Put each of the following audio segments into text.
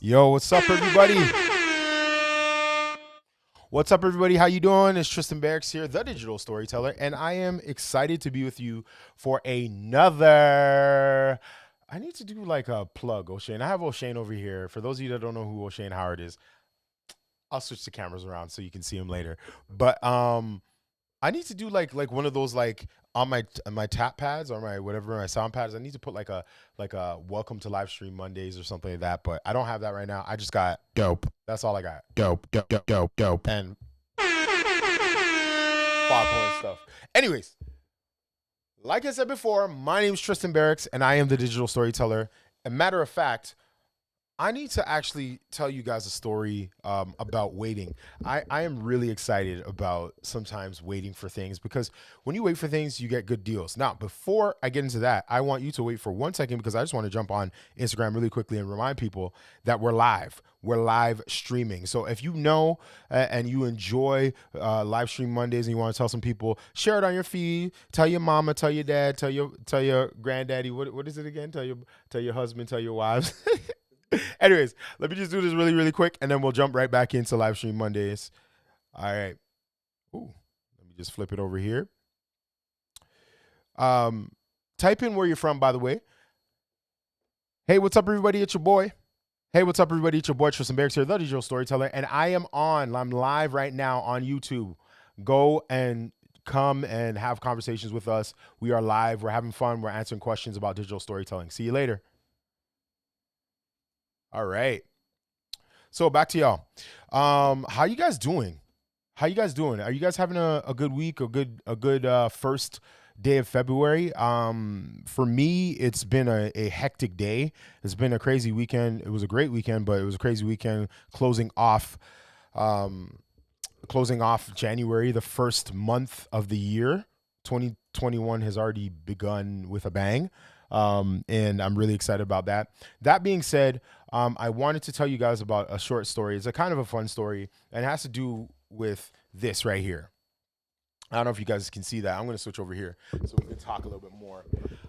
Yo, what's up, everybody? What's up, everybody? How you doing? It's Tristan Barrocks here, the digital storyteller, and I am excited to be with you for another... I need to do like a plug, O'Shane. I have O'Shane over here. For those of you that don't know who O'Shane Howard is, I'll switch the cameras around so you can see him later. But I need to do like one of those like on my tap pads or my whatever, my sound pads. I need to put like a welcome to Livestream Mondays or something like that. But I don't have that right now. I just got dope. That's all I got. Dope. And foghorn stuff. Anyways, like I said before, my name is Tristan Barrocks and I am the digital storyteller. A matter of fact, I need to actually tell you guys a story about waiting. I am really excited about sometimes waiting for things because when you wait for things, you get good deals. Now, before I get into that, I want you to wait for 1 second because I just want to jump on Instagram really quickly and remind people that we're live. We're live streaming. So if you know and you enjoy live stream Mondays and you want to tell some people, share it on your feed. Tell your mama, tell your dad, tell your granddaddy. What is it again? Tell your husband, tell your wives. Anyways, let me just do this really quick, and then we'll jump right back into live stream Mondays. All right. Ooh, let me just flip it over here. Type in where you're from, by the way. Hey, what's up, everybody? It's your boy. Hey, what's up, everybody? It's your boy, Tristan Barrocks here, the digital storyteller, and I'm live right now on YouTube. Go and come and have conversations with us. We are live. We're having fun. We're answering questions about digital storytelling. See you later. All right. So back to y'all. How you guys doing? How you guys doing? Are you guys having a good week, a good first day of February? For me, it's been a hectic day. It's been a crazy weekend. It was a great weekend, but it was a crazy weekend closing off January, the first month of the year. 2021 has already begun with a bang. And I'm really excited about that. That being said, I wanted to tell you guys about a short story. It's a kind of a fun story, and it has to do with this right here. I don't know if you guys can see that. I'm going to switch over here so we can talk a little bit more.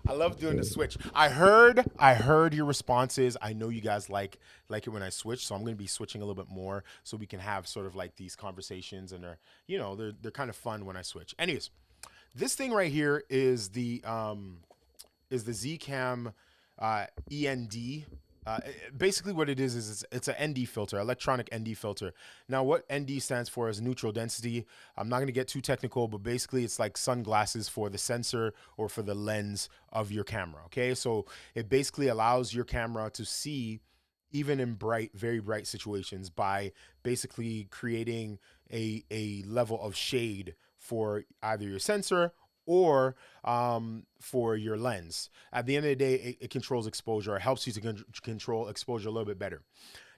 I love doing the switch. I heard your responses. I know you guys like it when I switch, so I'm going to be switching a little bit more so we can have sort of like these conversations, and they're kind of fun when I switch. Anyways, this thing right here is the Zcam END. Basically what it is it's an ND filter, electronic ND filter. Now what ND stands for is neutral density. I'm not going to get too technical, but basically it's like sunglasses for the sensor or for the lens of your camera. Okay, so it basically allows your camera to see even in very bright situations, by basically creating a level of shade for either your sensor or for your lens. At the end of the day, it controls exposure. It helps you to control exposure a little bit better.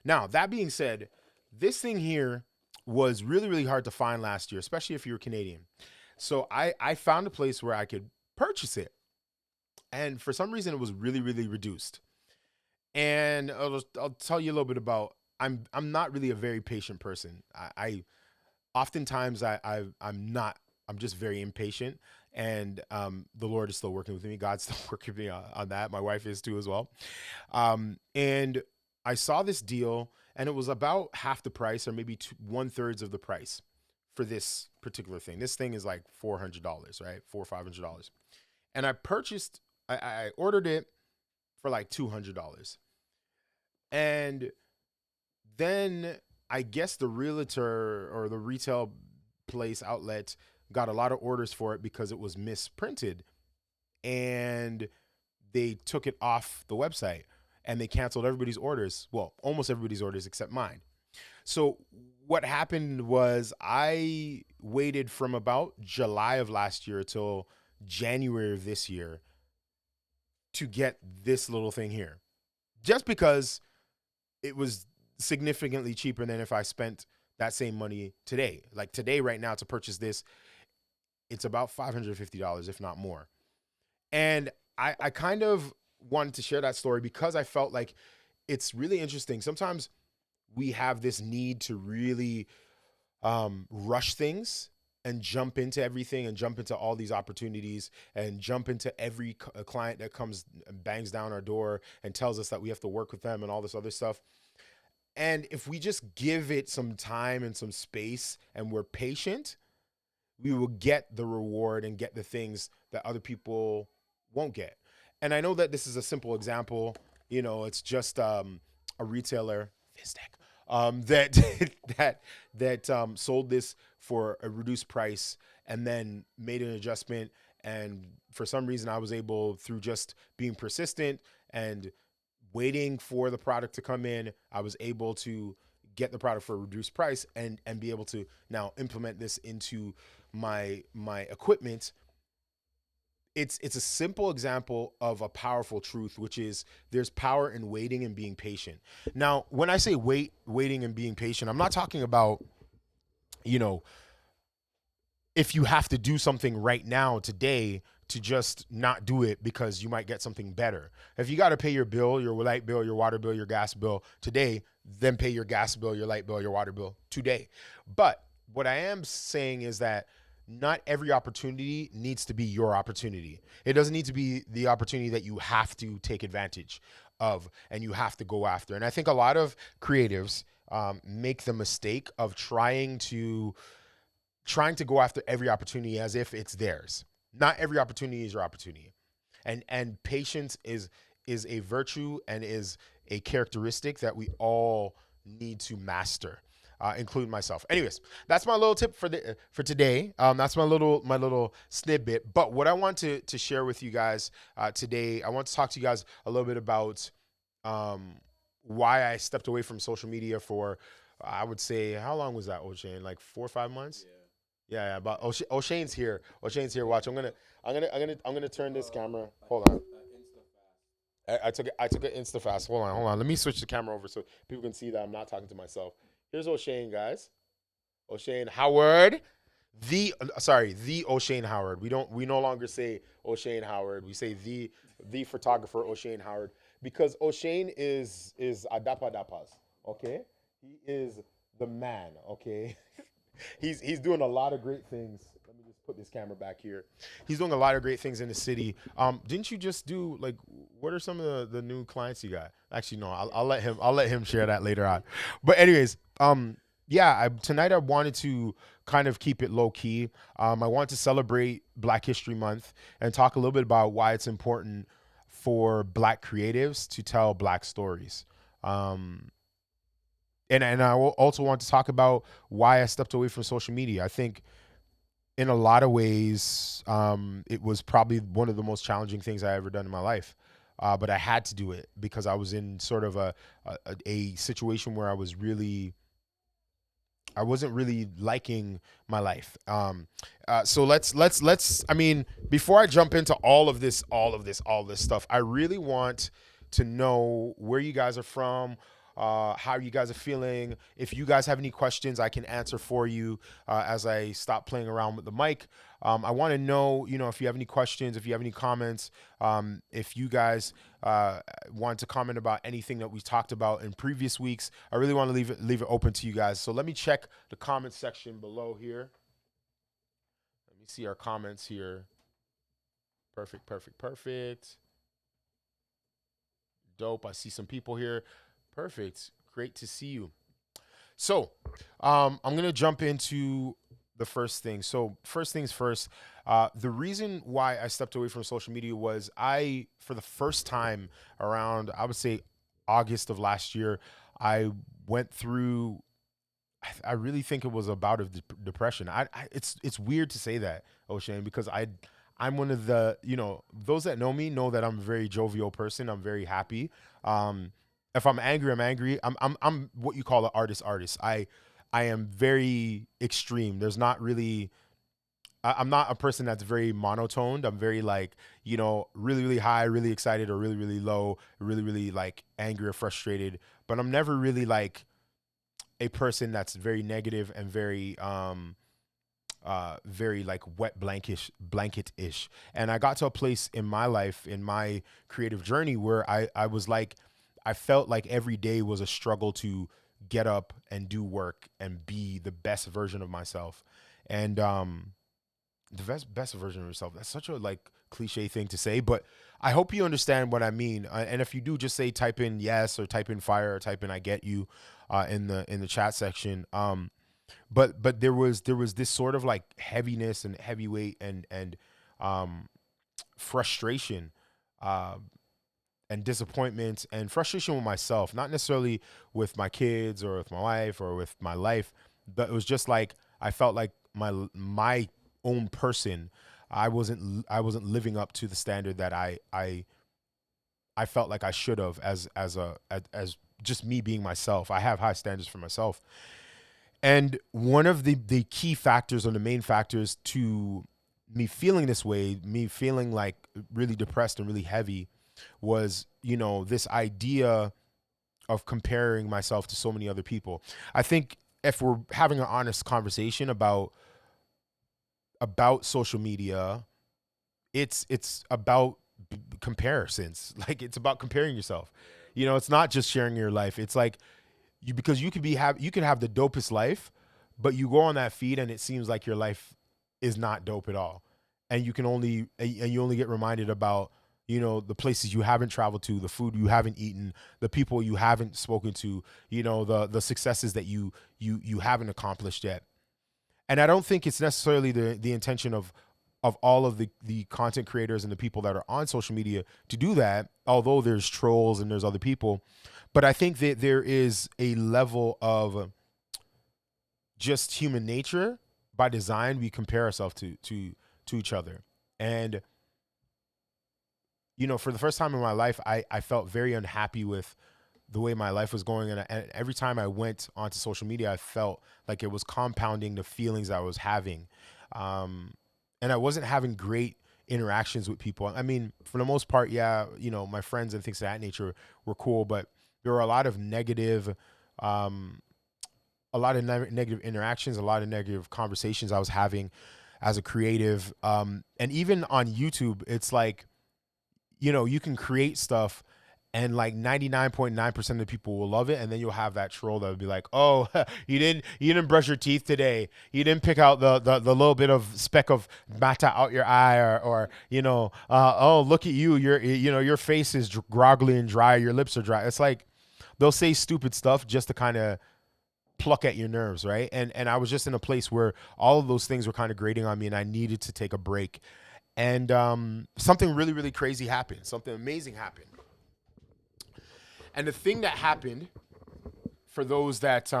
Now, that being said, this thing here was really hard to find last year, especially if you're Canadian. So I found a place where I could purchase it. And for some reason, it was really reduced. And I'll tell you a little bit about, I'm not really a very patient person. I oftentimes I'm just very impatient, and the Lord is still working with me. God's still working with me on that. My wife is too as well. And I saw this deal, and it was about half the price, or maybe 1/3 of the price for this particular thing. This thing is like $400, right? $400 or $500. And I ordered it for like $200. And then I guess the realtor or the retail place outlet got a lot of orders for it because it was misprinted, and they took it off the website and they canceled everybody's orders. Well, almost everybody's orders except mine. So what happened was I waited from about July of last year till January of this year to get this little thing here, just because it was significantly cheaper than if I spent that same money today. Like today, right now, to purchase this, it's about $550, if not more. And I kind of wanted to share that story because I felt like it's really interesting. Sometimes we have this need to really rush things and jump into everything and jump into all these opportunities and jump into every client that comes and bangs down our door and tells us that we have to work with them and all this other stuff. And if we just give it some time and some space and we're patient, we will get the reward and get the things that other people won't get. And I know that this is a simple example. You know, it's just a retailer, that sold this for a reduced price and then made an adjustment. And for some reason, I was able, through just being persistent and waiting for the product to come in, I was able to get the product for a reduced price and be able to now implement this into my equipment. It's a simple example of a powerful truth, which is there's power in waiting and being patient. Now, when I say waiting and being patient, I'm not talking about, you know, if you have to do something right now today, to just not do it because you might get something better. If you got to pay your bill, your light bill, your water bill, your gas bill today, then pay your gas bill, your light bill, your water bill today. But what I am saying is that not every opportunity needs to be your opportunity. It doesn't need to be the opportunity that you have to take advantage of and you have to go after. And I think a lot of creatives make the mistake of trying to go after every opportunity as if it's theirs. Not every opportunity is your opportunity. And patience is a virtue and is a characteristic that we all need to master, including myself. Anyways, that's my little tip for today. That's my little snippet. But what I want to share with you guys today, I want to talk to you guys a little bit about why I stepped away from social media for, I would say, how long was that, O'Shane? Like 4 or 5 months? Yeah. But O'Shane's here. O'Shane's here. Watch. I'm gonna turn this camera. Hold on. I took it insta fast. Hold on. Let me switch the camera over so people can see that I'm not talking to myself. Here's O'Shane, guys. O'Shane Howard. The O'Shane Howard. We no longer say O'Shane Howard. We say the photographer O'Shane Howard, because O'Shane is Adapa Dapas. Okay? He is the man, okay? He's doing a lot of great things. Let me just put this camera back here. He's doing a lot of great things in the city. Didn't you just do, like, what are some of the new clients you got? Actually, no, I'll let him share that later on. But anyways, tonight I wanted to kind of keep it low key. I want to celebrate Black History Month and talk a little bit about why it's important for Black creatives to tell Black stories. And I will also want to talk about why I stepped away from social media. I think in a lot of ways, it was probably one of the most challenging things I ever done in my life. but I had to do it because I was in sort of a situation where I wasn't really liking my life. So let's. I mean, before I jump into all this stuff, I really want to know where you guys are from, how you guys are feeling. If you guys have any questions, I can answer for you as I stop playing around with the mic. I want to know, if you have any questions, if you have any comments, if you guys want to comment about anything that we talked about in previous weeks. I really want to leave it open to you guys. So let me check the comment section below here. Let me see our comments here. Perfect. Dope. I see some people here. Perfect. Great to see you. So I'm going to jump into the first thing. So first things first, the reason why I stepped away from social media was for the first time around, I would say August of last year, I went through, I really think it was a bout of depression. It's weird to say that, O'Shane, because I'm one of the, those that know me know that I'm a very jovial person. I'm very happy. If I'm angry, I'm angry. I'm what you call an artist. I am very extreme. There's not really, I'm not a person that's very monotoned. I'm very like, really, really high, really excited, or really, really low, really, really like angry or frustrated. But I'm never really like a person that's very negative and very like wet blanket-ish. And I got to a place in my life, in my creative journey, where I was like, I felt like every day was a struggle to get up and do work and be the best version of myself. And the best version of yourself. That's such a like cliche thing to say, but I hope you understand what I mean. And if you do, just say type in yes or type in fire or type in I get you in the chat section. But there was this sort of like heaviness and heavyweight and frustration and disappointment and frustration with myself, not necessarily with my kids or with my wife or with my life, but it was just like I felt like my own person, I wasn't living up to the standard that I felt like I should have as just me being myself. I have high standards for myself. And one of the key factors or the main factors to me feeling this way, me feeling like really depressed and really heavy, was, this idea of comparing myself to so many other people. I think if we're having an honest conversation about social media, it's about comparisons. Like, it's about comparing yourself. It's not just sharing your life. It's like because you could you could have the dopest life, but you go on that feed and it seems like your life is not dope at all. And you only get reminded about, the places you haven't traveled to, the food you haven't eaten, the people you haven't spoken to, the successes that you haven't accomplished yet. And I don't think it's necessarily the intention of all of the content creators and the people that are on social media to do that, although there's trolls and there's other people. But I think that there is a level of just human nature. By design, we compare ourselves to each other. And, for the first time in my life, I felt very unhappy with the way my life was going. And every time I went onto social media, I felt like it was compounding the feelings I was having. And I wasn't having great interactions with people. I mean, for the most part, yeah, my friends and things of that nature were cool, but there were a lot of negative negative interactions, a lot of negative conversations I was having as a creative. And even on YouTube, it's like, you can create stuff and like 99.9% of the people will love it. And then you'll have that troll that would be like, oh, you didn't brush your teeth today. You didn't pick out the little bit of speck of mata out your eye, or oh, look at you. Your face is groggly and dry. Your lips are dry. It's like, they'll say stupid stuff just to kind of pluck at your nerves. Right. And I was just in a place where all of those things were kind of grating on me and I needed to take a break. And something really, really crazy happened. Something amazing happened. And the thing that happened, for those that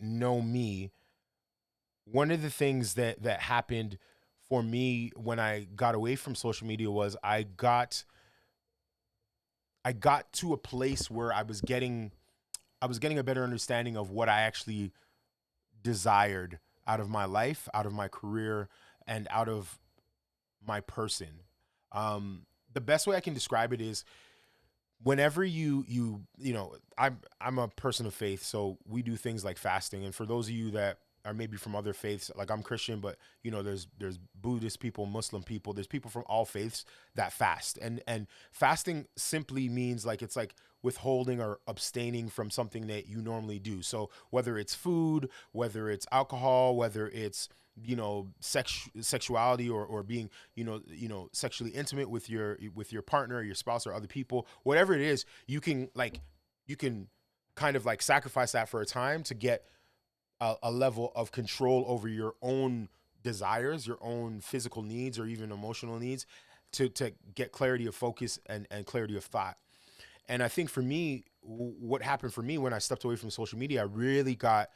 know me, one of the things that happened for me when I got away from social media was I got to a place where I was getting a better understanding of what I actually desired out of my life, out of my career, and out of my person. The best way I can describe it is whenever you know, I'm a person of faith, so we do things like fasting. And for those of you that are maybe from other faiths, like I'm Christian, but you know, there's Buddhist people, Muslim people, there's people from all faiths that fast. And fasting simply means like it's like withholding or abstaining from something that you normally do. So whether it's food, whether it's alcohol, whether it's you know sexuality or being sexually intimate with your partner, your spouse, or other people, whatever it is, you can kind of like sacrifice that for a time to get a level of control over your own desires, your own physical needs, or even emotional needs, to get clarity of focus and clarity of thought. And I think for me, what happened for me when I stepped away from social media, I really got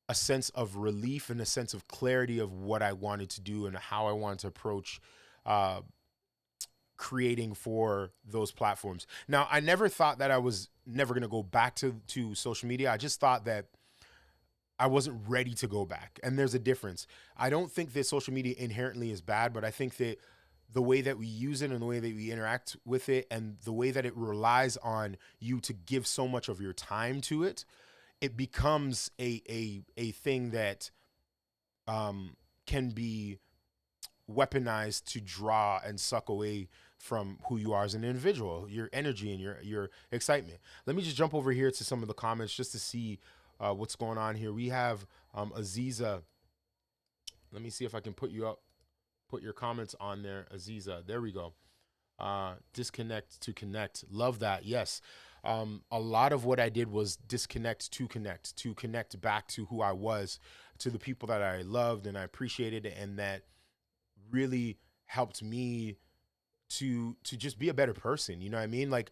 a sense of relief and a sense of clarity of what I wanted to do and how I wanted to approach uh, creating for those platforms. Now, I never thought that I was never going to go back to social media. I just thought that I wasn't ready to go back. And there's a difference. I don't think that social media inherently is bad, but I think that the way that we use it and the way that we interact with it and the way that it relies on you to give so much of your time to it, it becomes a thing that can be weaponized to draw and suck away from who you are as an individual, your energy and your excitement. Let me just jump over here to some of the comments just to see what's going on here. We have Aziza. Let me see if I can put you up, put your comments on there, Aziza. There we go. Disconnect to connect. Love that. Yes. A lot of what I did was disconnect to connect back to who I was, to the people that I loved and I appreciated, and that really helped me to just be a better person. You know what I mean? Like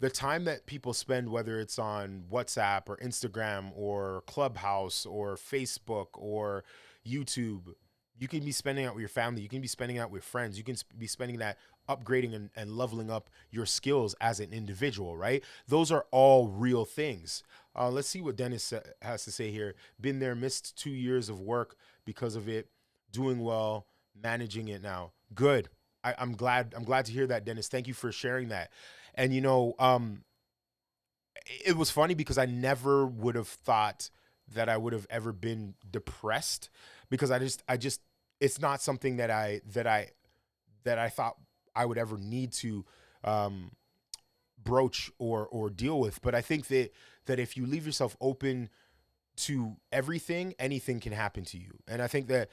the time that people spend, whether it's on WhatsApp or Instagram or Clubhouse or Facebook or YouTube, you can be spending out with your family. You can be spending out with friends. You can be spending that upgrading and leveling up your skills as an individual, right? Those are all real things. Let's see what Dennis has to say here. Been there, missed 2 years of work because of it. Doing well, managing it now. Good. I'm glad. I'm glad to hear that, Dennis. Thank you for sharing that. And it was funny because I never would have thought that I would have ever been depressed, because I just it's not something that I thought I would ever need to broach or deal with. But I think that if you leave yourself open to everything, anything can happen to you. And I think that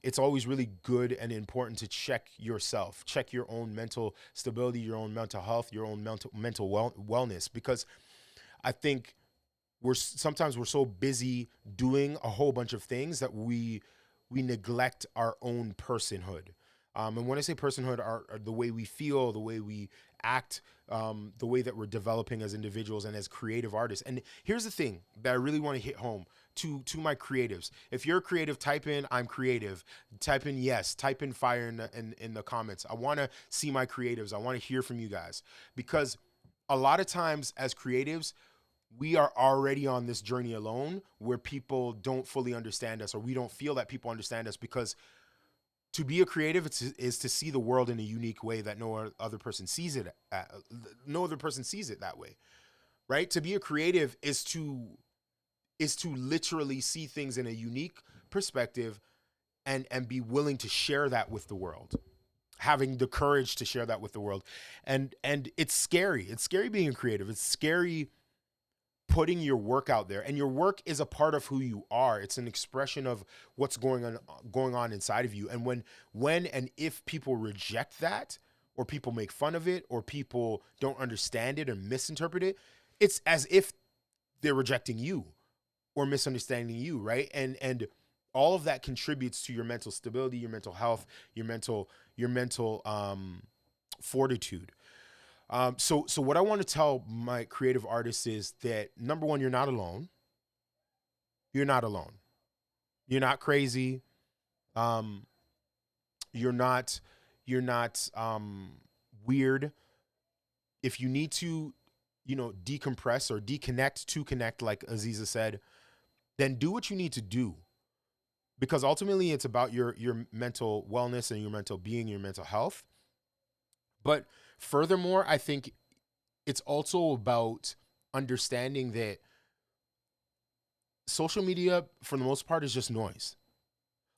it's always really good and important to check yourself, check your own mental stability, your own mental health, your own mental wellness, because I think sometimes we're so busy doing a whole bunch of things that we neglect our own personhood. And when I say personhood, are the way we feel, the way we act, the way that we're developing as individuals and as creative artists. And here's the thing that I really want to hit home to my creatives. If you're a creative, type in "I'm creative." Type in yes. Type in fire in the comments. I want to see my creatives. I want to hear from you guys, because a lot of times as creatives, we are already on this journey alone where people don't fully understand us, or we don't feel that people understand us, because to be a creative is to see the world in a unique way that no other person sees it. No other person sees it that way, right? To be a creative is to literally see things in a unique perspective and be willing to share that with the world, having the courage to share that with the world. And it's scary. It's scary being a creative. It's scary putting your work out there, and your work is a part of who you are. It's an expression of what's going on inside of you. And when and if people reject that, or people make fun of it, or people don't understand it or misinterpret it, it's as if they're rejecting you or misunderstanding you, right? And all of that contributes to your mental stability, your mental health, your mental fortitude. So what I want to tell my creative artists is that, number one, you're not alone. You're not alone. You're not crazy. You're not weird. If you need to, decompress or deconnect to connect, like Aziza said, then do what you need to do, because ultimately it's about your mental wellness and your mental being, your mental health. But furthermore, I think it's also about understanding that social media, for the most part, is just noise.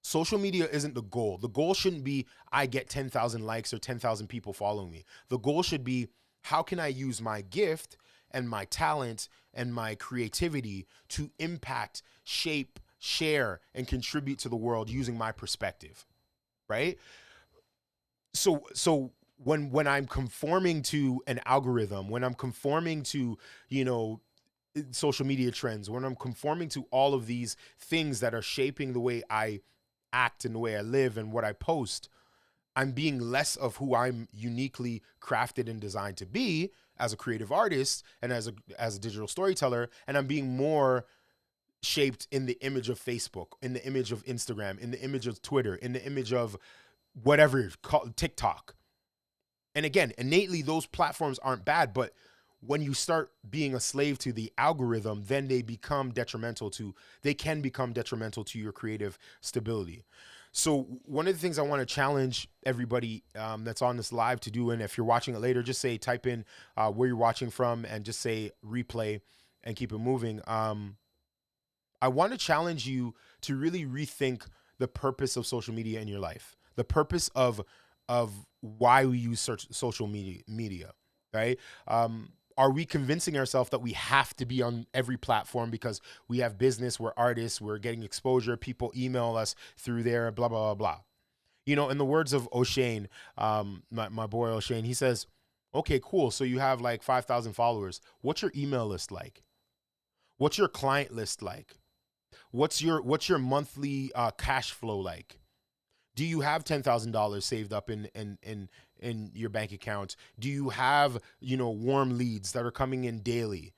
Social media isn't the goal. The goal shouldn't be I get 10,000 likes or 10,000 people following me. The goal should be, how can I use my gift and my talent and my creativity to impact, shape, share, and contribute to the world using my perspective, right? So when I'm conforming to an algorithm, when I'm conforming to, social media trends, when I'm conforming to all of these things that are shaping the way I act and the way I live and what I post, I'm being less of who I'm uniquely crafted and designed to be as a creative artist and as a digital storyteller, and I'm being more shaped in the image of Facebook, in the image of Instagram, in the image of Twitter, in the image of whatever, TikTok. And again, innately those platforms aren't bad, but when you start being a slave to the algorithm, then they can become detrimental to your creative stability. So one of the things I want to challenge everybody that's on this live to do, and if you're watching it later, just type in where you're watching from and just say replay and keep it moving. I want to challenge you to really rethink the purpose of social media in your life, the purpose of why we use social media, right? Are we convincing ourselves that we have to be on every platform because we have business, we're artists, we're getting exposure, people email us through there, blah, blah, blah, blah. In the words of O'Shane, my boy O'Shane, he says, okay, cool. So you have like 5,000 followers. What's your email list like? What's your client list like? What's your monthly cash flow like? Do you have $10,000 saved up in your bank account? Do you have, warm leads that are coming in daily?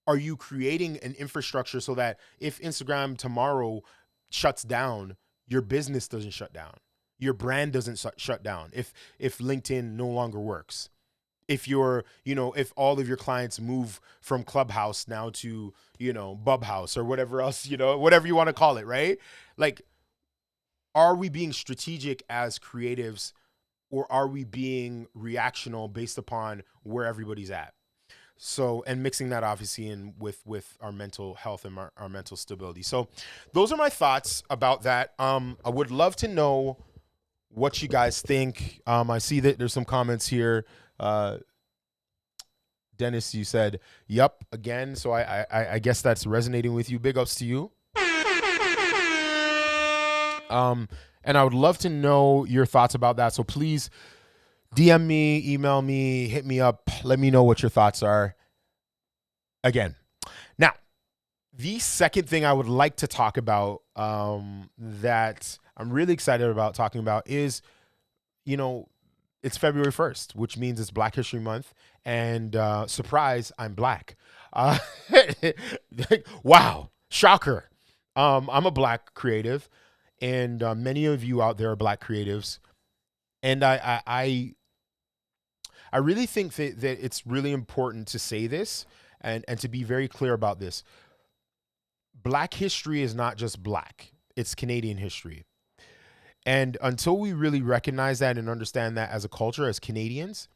Are you creating an infrastructure so that if Instagram tomorrow shuts down, your business doesn't shut down? Your brand doesn't shut down if LinkedIn no longer works? If if all of your clients move from Clubhouse now to, Bubhouse or whatever else, whatever you want to call it, right? Like, are we being strategic as creatives, or are we being reactional based upon where everybody's at? So, and mixing that obviously in with our mental health and our mental stability. So those are my thoughts about that. I would love to know what you guys think. I see that there's some comments here. Dennis, you said, "Yup," again. So I guess that's resonating with you. Big ups to you. And I would love to know your thoughts about that. So please DM me, email me, hit me up. Let me know what your thoughts are. Again, now, the second thing I would like to talk about that I'm really excited about talking about is, it's February 1st, which means it's Black History Month. And surprise, I'm Black. Wow, shocker. I'm a Black creative. And many of you out there are Black creatives. And I really think that it's really important to say this and to be very clear about this. Black history is not just Black. It's Canadian history. And until we really recognize that and understand that as a culture, as Canadians,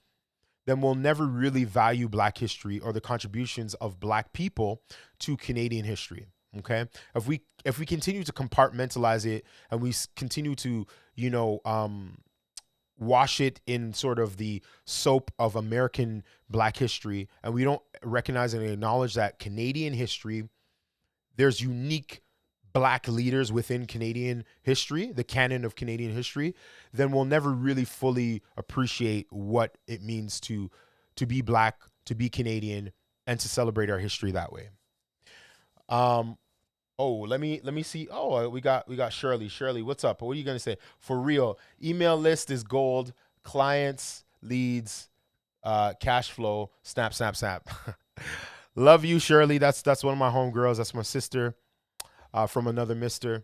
then we'll never really value Black history or the contributions of Black people to Canadian history. Okay, if we continue to compartmentalize it and we continue to wash it in sort of the soap of American Black history, and we don't recognize and acknowledge that Canadian history, there's unique Black leaders within Canadian history, the canon of Canadian history, then we'll never really fully appreciate what it means to be Black, to be Canadian, and to celebrate our history that way. Oh, let me see. Oh, we got Shirley. Shirley, what's up? What are you gonna say? For real, email list is gold. Clients, leads, cash flow. Snap, snap, snap. Love you, Shirley. That's one of my homegirls. That's my sister, from another mister.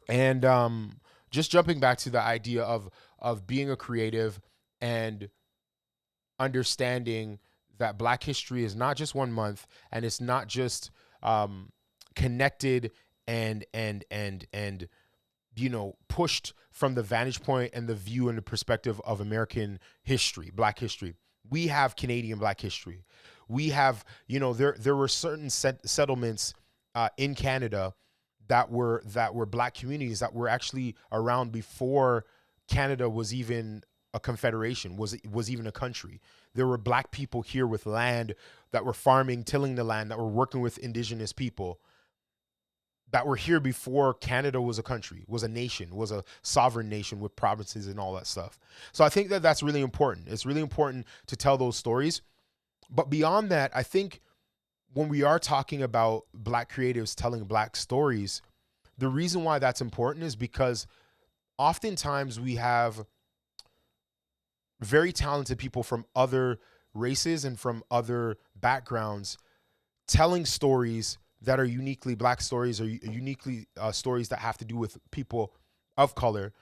And just jumping back to the idea of being a creative and understanding that Black history is not just 1 month, and it's not just connected and pushed from the vantage point and the view and the perspective of American history, Black history. We have Canadian Black history. We have, there were certain settlements in Canada that were Black communities that were actually around before Canada was even a confederation, was even a country. There were Black people here with land that were farming, tilling the land, that were working with indigenous people, that were here before Canada was a country, was a nation, was a sovereign nation with provinces and all that stuff. So I think that that's really important. It's really important to tell those stories. But beyond that, I think when we are talking about Black creatives telling Black stories, the reason why that's important is because oftentimes we have very talented people from other races and from other backgrounds telling stories that are uniquely Black stories, or uniquely stories that have to do with people of color,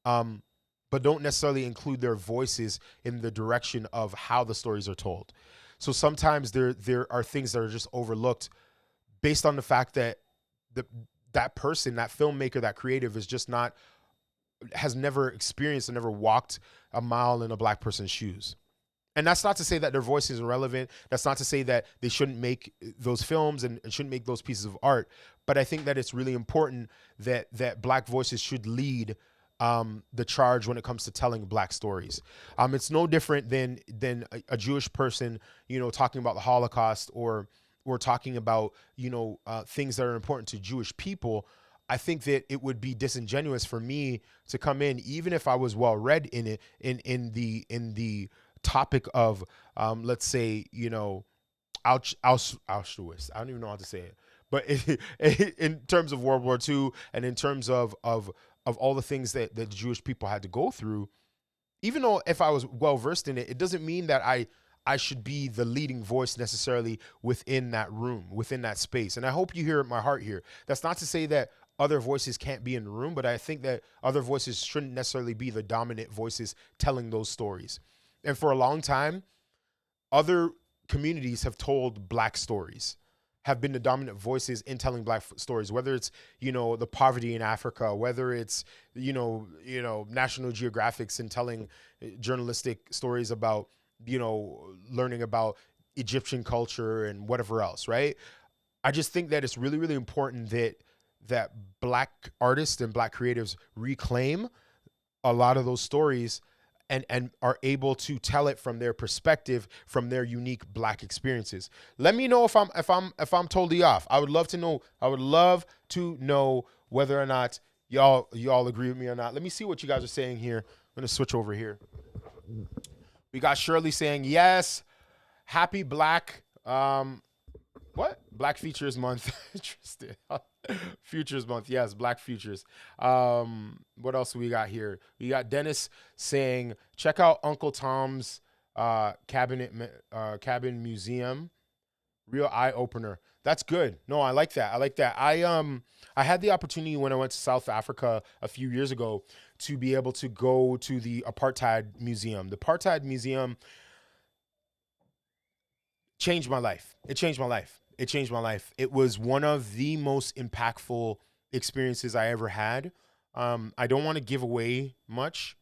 but don't necessarily include their voices in the direction of how the stories are told. So sometimes there are things that are just overlooked based on the fact that that person, that filmmaker, that creative has never experienced and never walked a mile in a Black person's shoes. And that's not to say that their voice is irrelevant. That's not to say that they shouldn't make those films and shouldn't make those pieces of art. But I think that it's really important that Black voices should lead the charge when it comes to telling Black stories. It's no different than a Jewish person, talking about the Holocaust or talking about, things that are important to Jewish people. I think that it would be disingenuous for me to come in, even if I was well read in it, in the topic of, let's say, Auschwitz. I don't even know how to say it, but in terms of World War II and in terms of all the things that the Jewish people had to go through, even though if I was well versed in it, it doesn't mean that I should be the leading voice necessarily within that room, within that space. And I hope you hear my heart here. That's not to say that other voices can't be in the room, but I think that other voices shouldn't necessarily be the dominant voices telling those stories. And for a long time, other communities have told Black stories, have been the dominant voices in telling Black stories, whether it's, the poverty in Africa, whether it's, National Geographics and telling journalistic stories about, learning about Egyptian culture and whatever else, right? I just think that it's really, really important that Black artists and Black creatives reclaim a lot of those stories and are able to tell it from their perspective, from their unique Black experiences. Let me know if I'm totally off. I would love to know whether or not y'all agree with me or not. Let me see what you guys are saying here. I'm gonna switch over here. We got Shirley saying yes. Happy Black Black Features Month. Tristan. Futures Month, yes, Black Futures. What else we got here? We got Dennis saying, check out Uncle Tom's cabin museum. Real eye opener. That's good. No, I like that. I had the opportunity when I went to South Africa a few years ago to be able to go to the Apartheid Museum. The Apartheid Museum changed my life. It changed my life. It was one of the most impactful experiences I ever had. I don't want to give away much,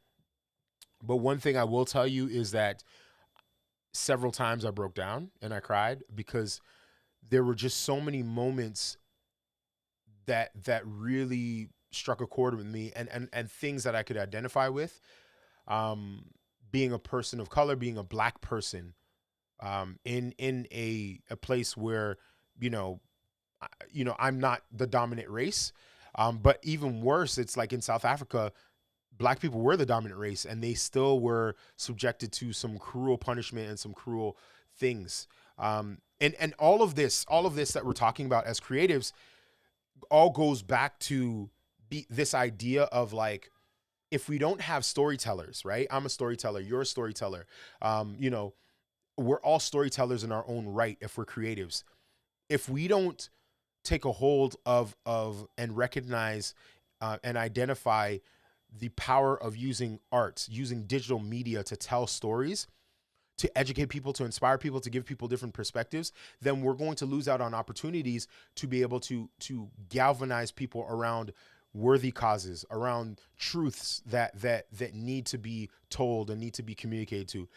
but one thing I will tell you is that several times I broke down and I cried because there were just so many moments that really struck a chord with me and things that I could identify with. Being a person of color, being a Black person, in a place where, I'm not the dominant race. But even worse, it's like in South Africa, Black people were the dominant race and they still were subjected to some cruel punishment and some cruel things. And all of this that we're talking about as creatives all goes back to this idea of like, if we don't have storytellers, right? I'm a storyteller. You're a storyteller. We're all storytellers in our own right if we're creatives. If we don't take a hold of and recognize and identify the power of using arts, using digital media to tell stories, to educate people, to inspire people, to give people different perspectives, then we're going to lose out on opportunities to be able to galvanize people around worthy causes, around truths that need to be told and need to be communicated to.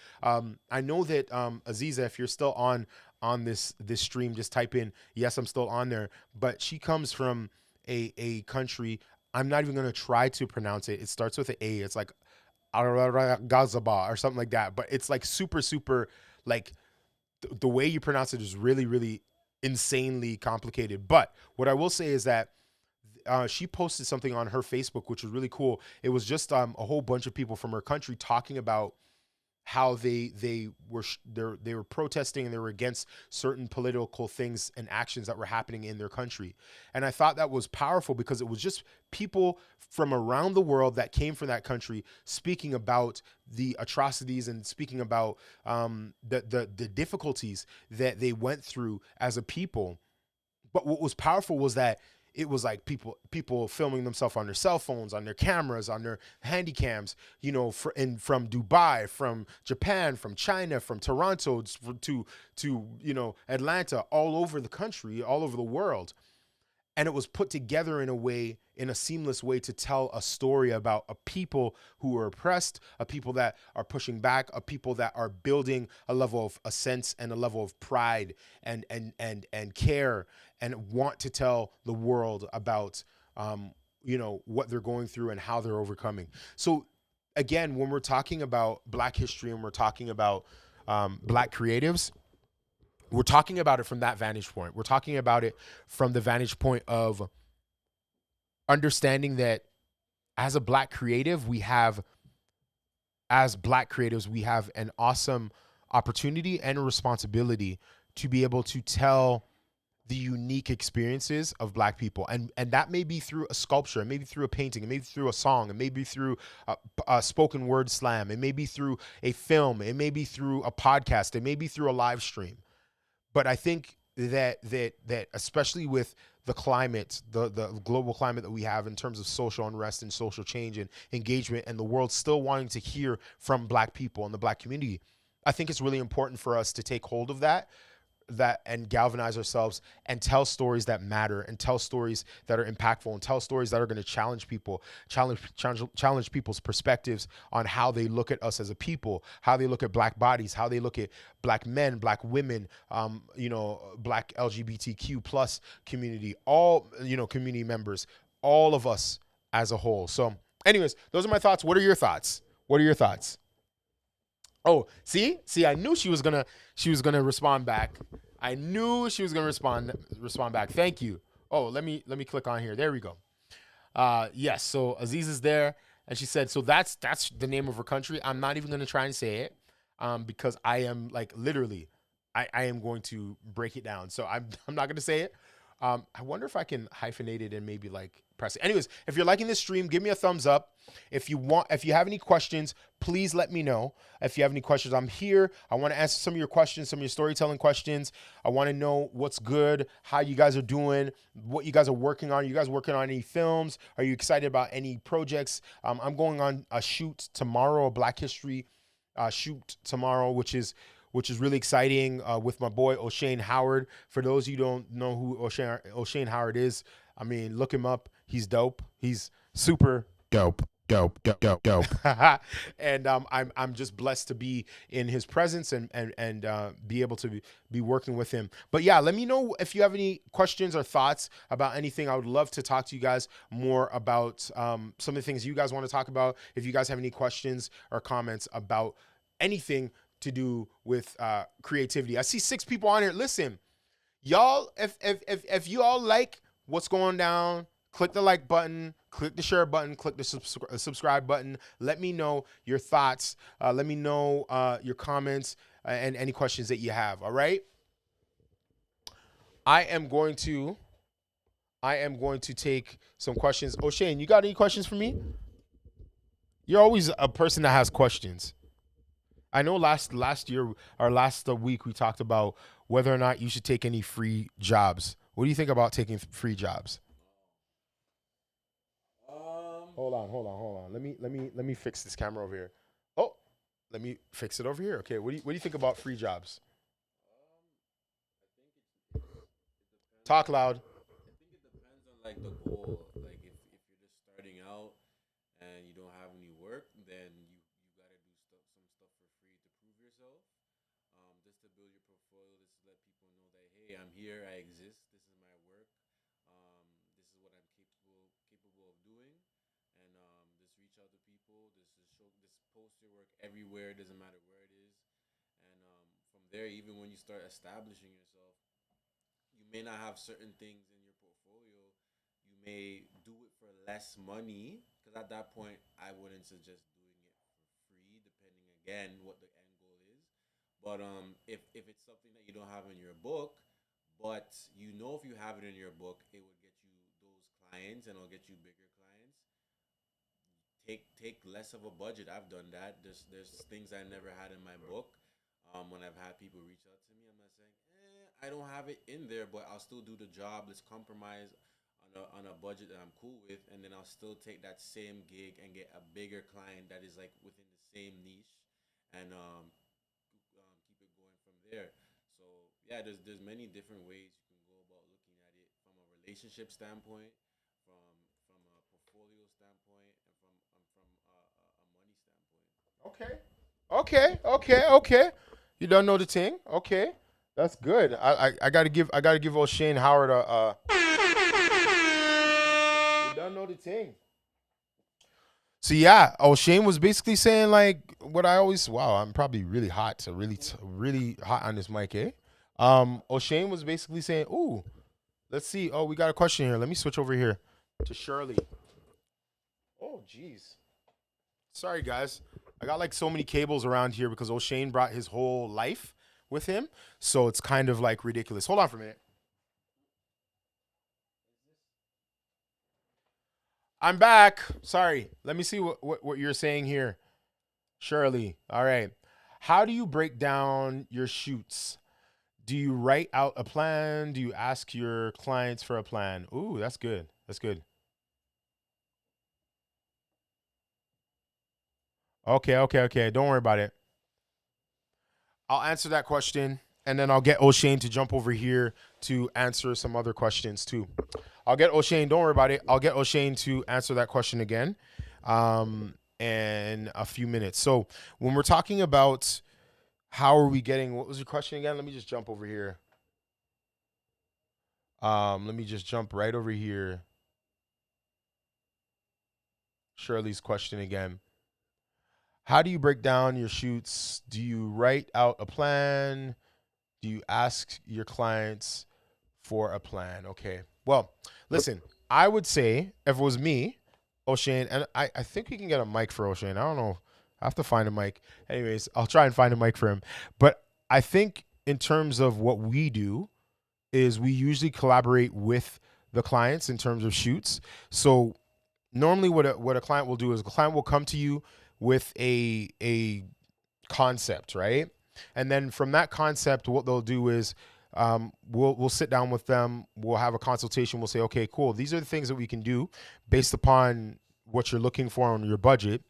I know that Aziza, if you're still on this stream, just type in yes, I'm still on there. But she comes from a country. I'm not even going to try to pronounce it. It starts with an A. It's like Gazaba or something like that. But it's like super like the way you pronounce it is really insanely complicated. But what I will say is that she posted something on her Facebook, which was really cool. It was just a whole bunch of people from her country talking about how they were protesting and they were against certain political things and actions that were happening in their country. And I thought that was powerful because it was just people from around the world that came from that country speaking about the atrocities and speaking about the difficulties that they went through as a people. But what was powerful was that it was like people filming themselves on their cell phones, on their cameras, on their handy cams, you know, from Dubai, from Japan, from China, from Toronto to you know, Atlanta, all over the country, all over the world. And it was put together in a way, in a seamless way, to tell a story about a people who are oppressed, a people that are pushing back, a people that are building a level of a sense and a level of pride and care, and want to tell the world about, you know, what they're going through and how they're overcoming. So again, when we're talking about Black history and we're talking about Black creatives, we're talking about it from that vantage point. We're talking about it from the vantage point of understanding that as a Black creative, as Black creatives, we have an awesome opportunity and a responsibility to be able to tell the unique experiences of Black people. And that may be through a sculpture, it may be through a painting, it may be through a song, it may be through a spoken word slam, it may be through a film, it may be through a podcast, it may be through a live stream. But I think that especially with the climate, the global climate that we have in terms of social unrest and social change and engagement, and the world still wanting to hear from Black people and the Black community, I think it's really important for us to take hold of that and galvanize ourselves and tell stories that matter, and tell stories that are impactful, and tell stories that are going to challenge people, challenge people's perspectives on how they look at us as a people, how they look at Black bodies, how they look at Black men, Black women, you know, Black LGBTQ plus community, all, you know, community members, all of us as a whole. So anyways, those are my thoughts. What are your thoughts? What are your thoughts? Oh, see, I knew she was gonna respond back. I knew she was gonna respond back. Thank you. Oh, let me click on here. There we go. Yes. So Aziz is there, and she said, so that's the name of her country. I'm not even gonna try and say it, because I am like literally, I am going to break it down. So I'm not gonna say it. I wonder if I can hyphenate it and maybe like press it. Anyways, if you're liking this stream, give me a thumbs up. If you have any questions, please let me know. If you have any questions, I'm here. I want to answer some of your questions, some of your storytelling questions. I want to know what's good, how you guys are doing, what you guys are working on. Are you guys working on any films? Are you excited about any projects? I'm going on a shoot tomorrow, a Black History shoot tomorrow, which is really exciting, with my boy O'Shane Howard. For those of you who don't know who O'Shane Howard is, I mean, look him up. He's dope. He's super dope. And I'm just blessed to be in his presence and be able to be working with him. But yeah, let me know if you have any questions or thoughts about anything. I would love to talk to you guys more about some of the things you guys want to talk about. If you guys have any questions or comments about anything to do with creativity. I see 6 people on here. Listen, y'all, if you all like what's going down, click the like button, click the share button, click the subscribe button. Let me know your thoughts. Let me know your comments and any questions that you have. All right. I am going to take some questions. O'Shane, you got any questions for me? You're always a person that has questions. I know last year or last week we talked about whether or not you should take any free jobs. What do you think about taking free jobs? Um, Hold on. Let me fix this camera over here. Oh, let me fix it over here. Okay. What do you think about free jobs? Talk loud. I think it depends on like the goal. Like if you're just starting out and you don't have any work, then you gotta do some stuff for free to prove yourself. Just to build your portfolio, just to let people know that hey, I'm here, I exist. This is my work. This is what I'm capable of doing, and just reach out to people. Just post your work everywhere. Doesn't matter where it is, and from there, even when you start establishing yourself, you may not have certain things in your portfolio. You may do it for less money because at that point, I wouldn't suggest doing it for free, depending again what the end goal is. But if it's something that you don't have in your book, but you know if you have it in your book, it would get you those clients and it'll get you bigger clients. Take less of a budget. I've done that. There's things I never had in my book. When I've had people reach out to me, I'm not saying, I don't have it in there, but I'll still do the job. Let's compromise on a budget that I'm cool with, and then I'll still take that same gig and get a bigger client that is like within the same niche, and keep it going from there. So yeah, there's many different ways you can go about looking at it from a relationship standpoint, from a portfolio standpoint, and from a money standpoint. Okay. You don't know the thing. Okay, that's good. I gotta give old Shane Howard a. You don't know the thing. So yeah, O'Shane was basically saying like what I always. Wow, I'm probably really hot, so really hot on this mic, eh? O'Shane was basically saying, "Ooh, let's see. Oh, we got a question here. Let me switch over here to Shirley. Oh, jeez. Sorry, guys. I got like so many cables around here because O'Shane brought his whole life with him, so it's kind of like ridiculous. Hold on for a minute. I'm back. Sorry. Let me see what you're saying here, Shirley. All right. How do you break down your shoots? Do you write out a plan? Do you ask your clients for a plan? Ooh, that's good. That's good. Okay. Don't worry about it. I'll answer that question and then I'll get O'Shane to jump over here to answer some other questions too. I'll get O'Shane, don't worry about it. I'll get O'Shane to answer that question again in a few minutes. So when we're talking about how are we getting, what was your question again? Let me just jump over here. Let me just jump right over here. Shirley's question again. How do you break down your shoots? Do you write out a plan? Do you ask your clients for a plan? Okay. Well, listen, I would say if it was me, O'Shane, and I think we can get a mic for O'Shane. I don't know. I have to find a mic. Anyways, I'll try and find a mic for him. But I think in terms of what we do is we usually collaborate with the clients in terms of shoots. So normally what a client will do is the client will come to you with a concept, right? And then from that concept, what they'll do is we'll sit down with them. We'll have a consultation. We'll say, okay, cool. These are the things that we can do based upon what you're looking for on your budget.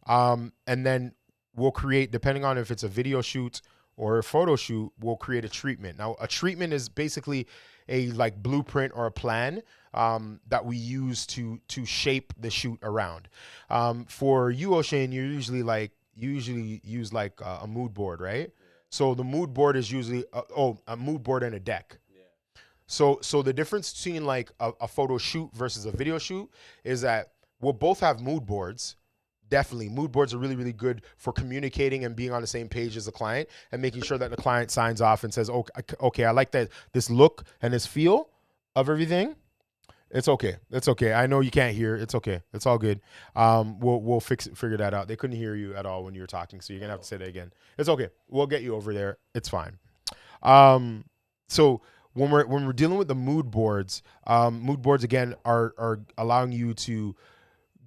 And then we'll create, depending on if it's a video shoot or a photo shoot, we'll create a treatment. Now, a treatment is basically a like blueprint or a plan that we use to shape the shoot around. For you, O'Shane, you usually use like a mood board, right? So the mood board is usually a mood board and a deck. Yeah. So the difference between like a photo shoot versus a video shoot is that we'll both have mood boards. Definitely, mood boards are really, really good for communicating and being on the same page as the client and making sure that the client signs off and says, okay, I like that this look and this feel of everything. It's okay. It's okay. I know you can't hear. It's okay. It's all good. We'll figure that out. They couldn't hear you at all when you were talking, so you're gonna have to say that again. It's okay. We'll get you over there. It's fine. So when we're dealing with the mood boards again are allowing you to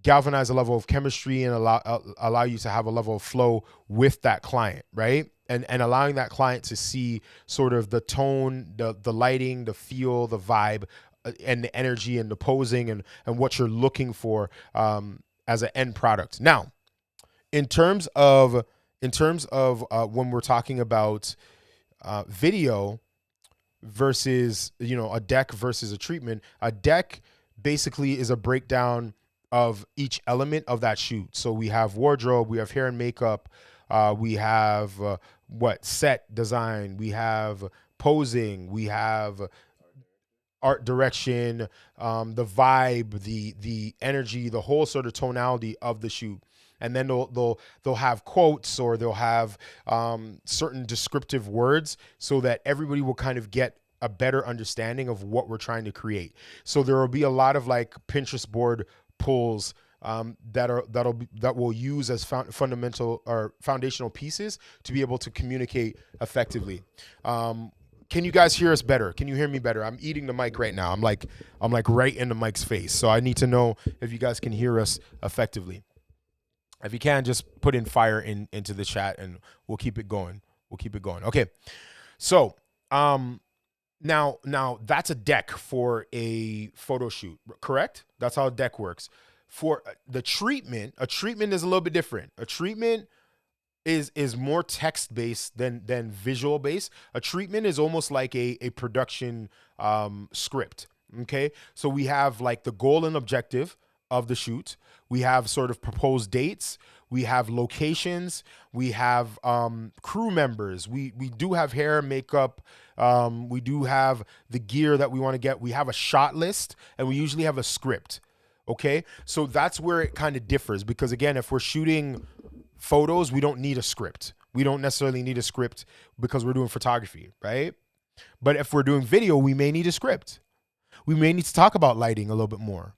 galvanize a level of chemistry and allow you to have a level of flow with that client, right? And allowing that client to see sort of the tone, the lighting, the feel, the vibe and the energy and the posing and what you're looking for as an end product. Now, in terms of when we're talking about video versus a deck versus a treatment, a deck basically is a breakdown of each element of that shoot. So we have wardrobe, we have hair and makeup, we have what set design, we have posing, we have art direction, the vibe, the energy, the whole sort of tonality of the shoot. And then they'll have quotes, or they'll have certain descriptive words, so that everybody will kind of get a better understanding of what we're trying to create. So there will be a lot of like Pinterest board pulls that will use as fundamental or foundational pieces to be able to communicate effectively. Can you guys hear us better? Can you hear me better? I'm eating the mic right now. I'm like right in the mic's face. So I need to know if you guys can hear us effectively. If you can, just put in fire into the chat, and we'll keep it going. Okay. So now that's a deck for a photo shoot, correct? That's how a deck works. For the treatment, a treatment is a little bit different. A treatment is more text based than visual based. A treatment is almost like a production script. Okay, so we have like the goal and objective of the shoot. We have sort of proposed dates. We have locations. We have crew members. We do have hair, makeup. We do have the gear that we want to get. We have a shot list, and we usually have a script. Okay, so that's where it kind of differs, because again, if we're shooting photos, we don't need a script. We don't necessarily need a script because we're doing photography, right? But if we're doing video, we may need a script. We may need to talk about lighting a little bit more.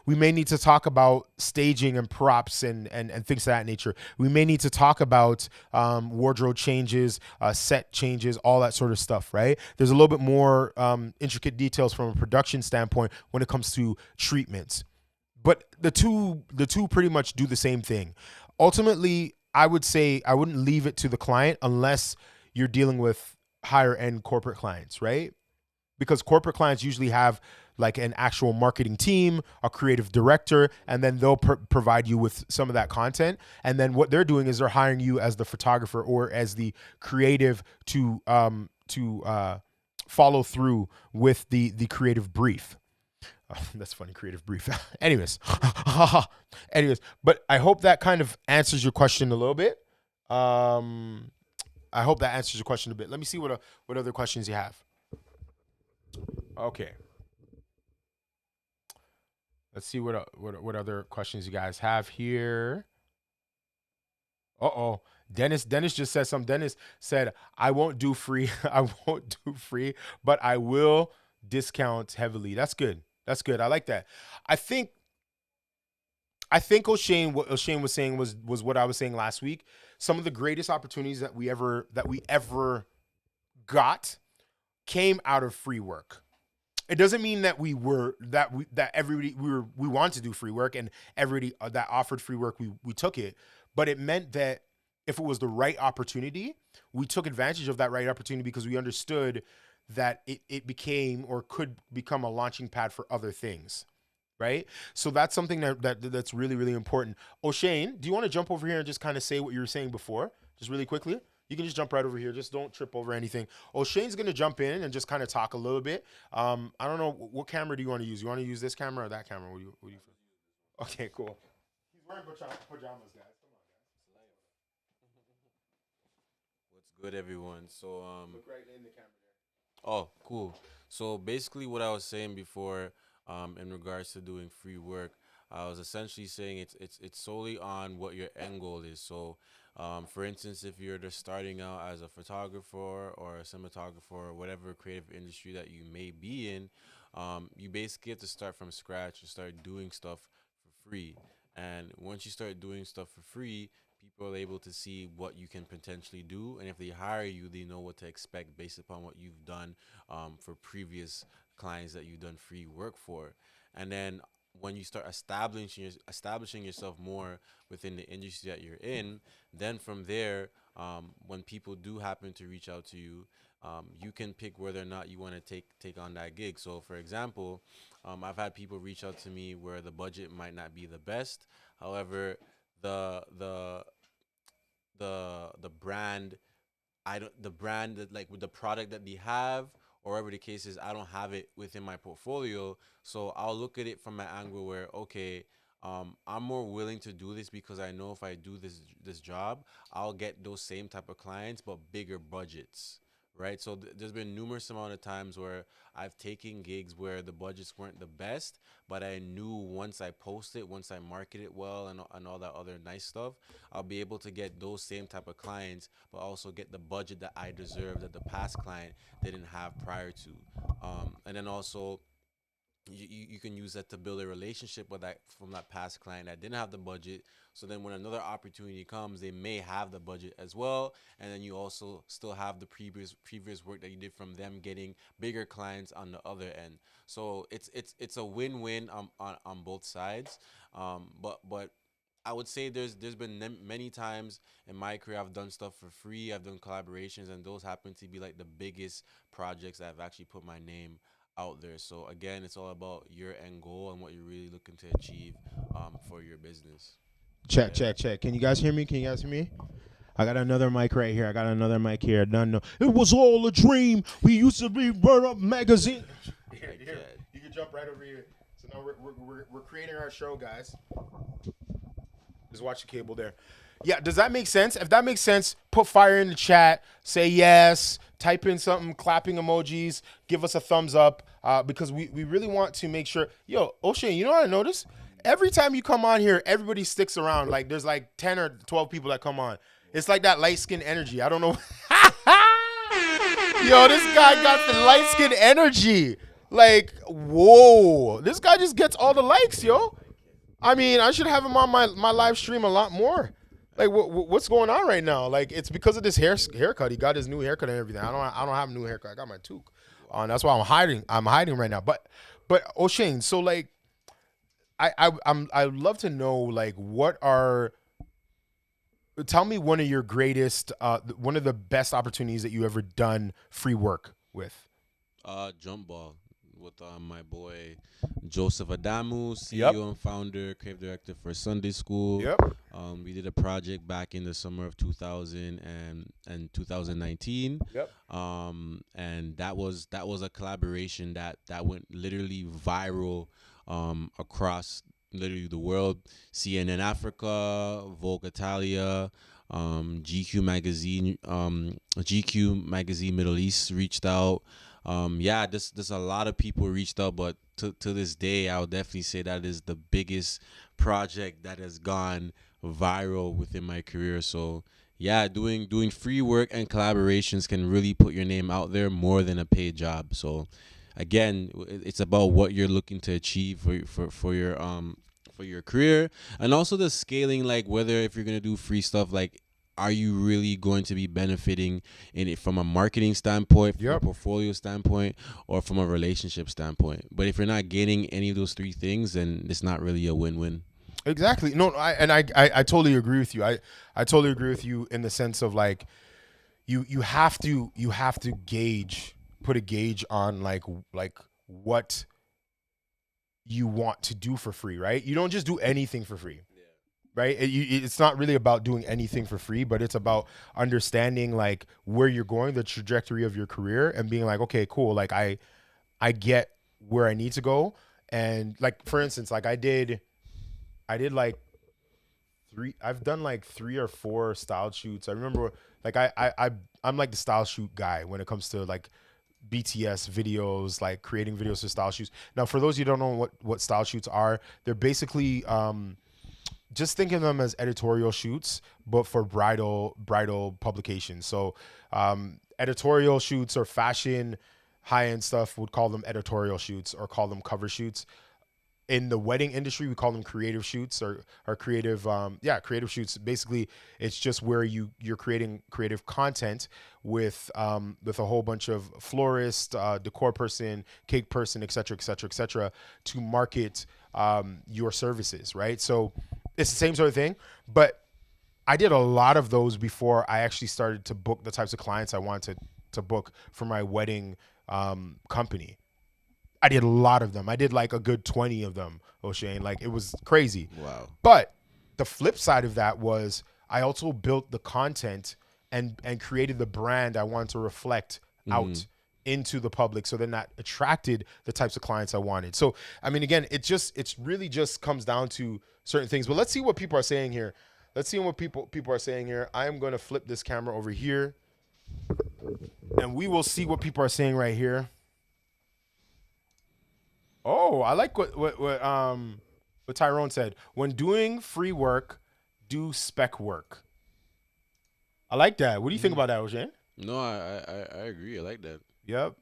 We may need to talk about staging and props and things of that nature. We may need to talk about wardrobe changes, set changes, all that sort of stuff, right? There's a little bit more intricate details from a production standpoint when it comes to treatments. But the two pretty much do the same thing. Ultimately, I would say I wouldn't leave it to the client unless you're dealing with higher end corporate clients, right? Because corporate clients usually have like an actual marketing team, a creative director, and then they'll provide you with some of that content. And then what they're doing is they're hiring you as the photographer or as the creative to follow through with the creative brief. Oh, that's funny, creative brief. Anyways, but I hope that kind of answers your question a little bit. I hope that answers your question a bit. Let me see what other questions you have. Okay. Let's see what other questions you guys have here. Uh-oh. Dennis just said something. Dennis said, I won't do free. I won't do free, but I will discount heavily. That's good. That's good. I like that. I think what O'Shane was saying was what I was saying last week. Some of the greatest opportunities that we ever got came out of free work. It doesn't mean that we want to do free work, and everybody that offered free work, we took it. But it meant that if it was the right opportunity, we took advantage of that right opportunity because we understood that it became or could become a launching pad for other things, right? So that's something that's really, really important. O'Shane, do you want to jump over here and just kind of say what you were saying before, just really quickly? You can just jump right over here. Just don't trip over anything. O'Shane's going to jump in and just kind of talk a little bit. I don't know. What camera do you want to use? You want to use this camera or that camera? What do you Okay, cool. He's wearing pajamas, guys. Come on, guys. What's good, everyone? So Look right in the camera there. oh, cool. So basically, what I was saying before, in regards to doing free work, I was essentially saying it's solely on what your end goal is. So, for instance, if you're just starting out as a photographer or a cinematographer or whatever creative industry that you may be in, you basically have to start from scratch and start doing stuff for free. And once you start doing stuff for free, people are able to see what you can potentially do, and if they hire you, they know what to expect based upon what you've done for previous clients that you've done free work for. And then when you start establishing yourself more within the industry that you're in, then from there, when people do happen to reach out to you, you can pick whether or not you want to take on that gig. So, for example, I've had people reach out to me where the budget might not be the best. However, the the the brand, I don't the brand that, like, with the product that they have, or whatever the case is, I don't have it within my portfolio. So I'll look at it from an angle where, okay, I'm more willing to do this because I know if I do this job, I'll get those same type of clients but bigger budgets. Right, so there's been numerous amount of times where I've taken gigs where the budgets weren't the best, but I knew once I post it, once I market it well, and all that other nice stuff, I'll be able to get those same type of clients, but also get the budget that I deserve that the past client didn't have prior to. And then also, you can use that to build a relationship with that, from that past client that didn't have the budget. So then when another opportunity comes, they may have the budget as well, and then you also still have the previous work that you did from them getting bigger clients on the other end. So it's a win-win on both sides. But I would say there's been many times in my career I've done stuff for free. I've done collaborations, and those happen to be like the biggest projects that I've actually put my name out there. So again, it's all about your end goal and what you're really looking to achieve for your business. Check, Yeah. check, check. Can you guys hear me? Can you guys hear me? I got another mic right here. I got another mic here. No. It was all a dream. We used to be Burn Up Magazine. Here, you can jump right over here. So now we're creating our show, guys. Just watch the cable there. Yeah, does that make sense? If that makes sense, put fire in the chat. Say yes. Type in something, clapping emojis. Give us a thumbs up because we really want to make sure. Yo, O'Shane, you know what I noticed? Every time you come on here, everybody sticks around. Like there's like 10 or 12 people that come on. It's like that light skin energy. I don't know. Yo, this guy got the light skin energy. Like, whoa. This guy just gets all the likes, yo. I mean, I should have him on my live stream a lot more. Like, what's going on right now? Like, it's because of this haircut. He got his new haircut and everything. I don't have a new haircut. I got my toque on. That's why I'm hiding. I'm hiding right now. But O'Shane, so like, I'd love to know, like, tell me one of your greatest, one of the best opportunities that you ever done free work with. Jump ball with my boy Joseph Adamu, CEO Yep. and founder, creative director for Sunday School. Yep. We did a project back in the summer of 2000 and 2019. Yep. And that was a collaboration that went literally viral across literally the world. CNN Africa, Vogue Italia, GQ magazine Middle East reached out. There's a lot of people reached out, but to this day, I would definitely say that is the biggest project that has gone viral within my career. So yeah, doing free work and collaborations can really put your name out there more than a paid job. So again, it's about what you're looking to achieve for your career, and also the scaling, like whether if you're gonna do free stuff, like are you really going to be benefiting in it from a marketing standpoint, from a portfolio standpoint, or from a relationship standpoint? But if you're not getting any of those three things, then it's not really a win-win. Exactly. No, I totally agree with you. I totally agree with you in the sense of like you have to put a gauge on like what you want to do for free, right? You don't just do anything for free. Right? It's not really about doing anything for free, but it's about understanding like where you're going, the trajectory of your career, and being like, okay, cool. Like I get where I need to go. And like, for instance, like I did like I've done like 3 or 4 style shoots. I remember like I'm like the style shoot guy when it comes to like BTS videos, like creating videos for style shoots. Now, for those of you who don't know what style shoots are, they're basically, just think of them as editorial shoots, but for bridal publications. So editorial shoots or fashion high-end stuff would call them editorial shoots or call them cover shoots. In the wedding industry, we call them creative shoots or creative, creative shoots. Basically, it's just where you're creating creative content with a whole bunch of florist, decor person, cake person, et cetera, to market your services, right? So it's the same sort of thing, but I did a lot of those before I actually started to book the types of clients I wanted to book for my wedding company. I did a lot of them. I did like a good 20 of them, O'Shane. Like it was crazy. Wow. But the flip side of that was I also built the content and created the brand I wanted to reflect out into the public, so then that attracted the types of clients I wanted. So I mean, again, it's really just comes down to certain things. But let's see what people are saying here. Let's see what people are saying here. I am going to flip this camera over here, and we will see what people are saying right here. Oh, I like what Tyrone said. When doing free work, do spec work. I like that. What do you think about that, Eugene? No, I agree. I like that. Yep.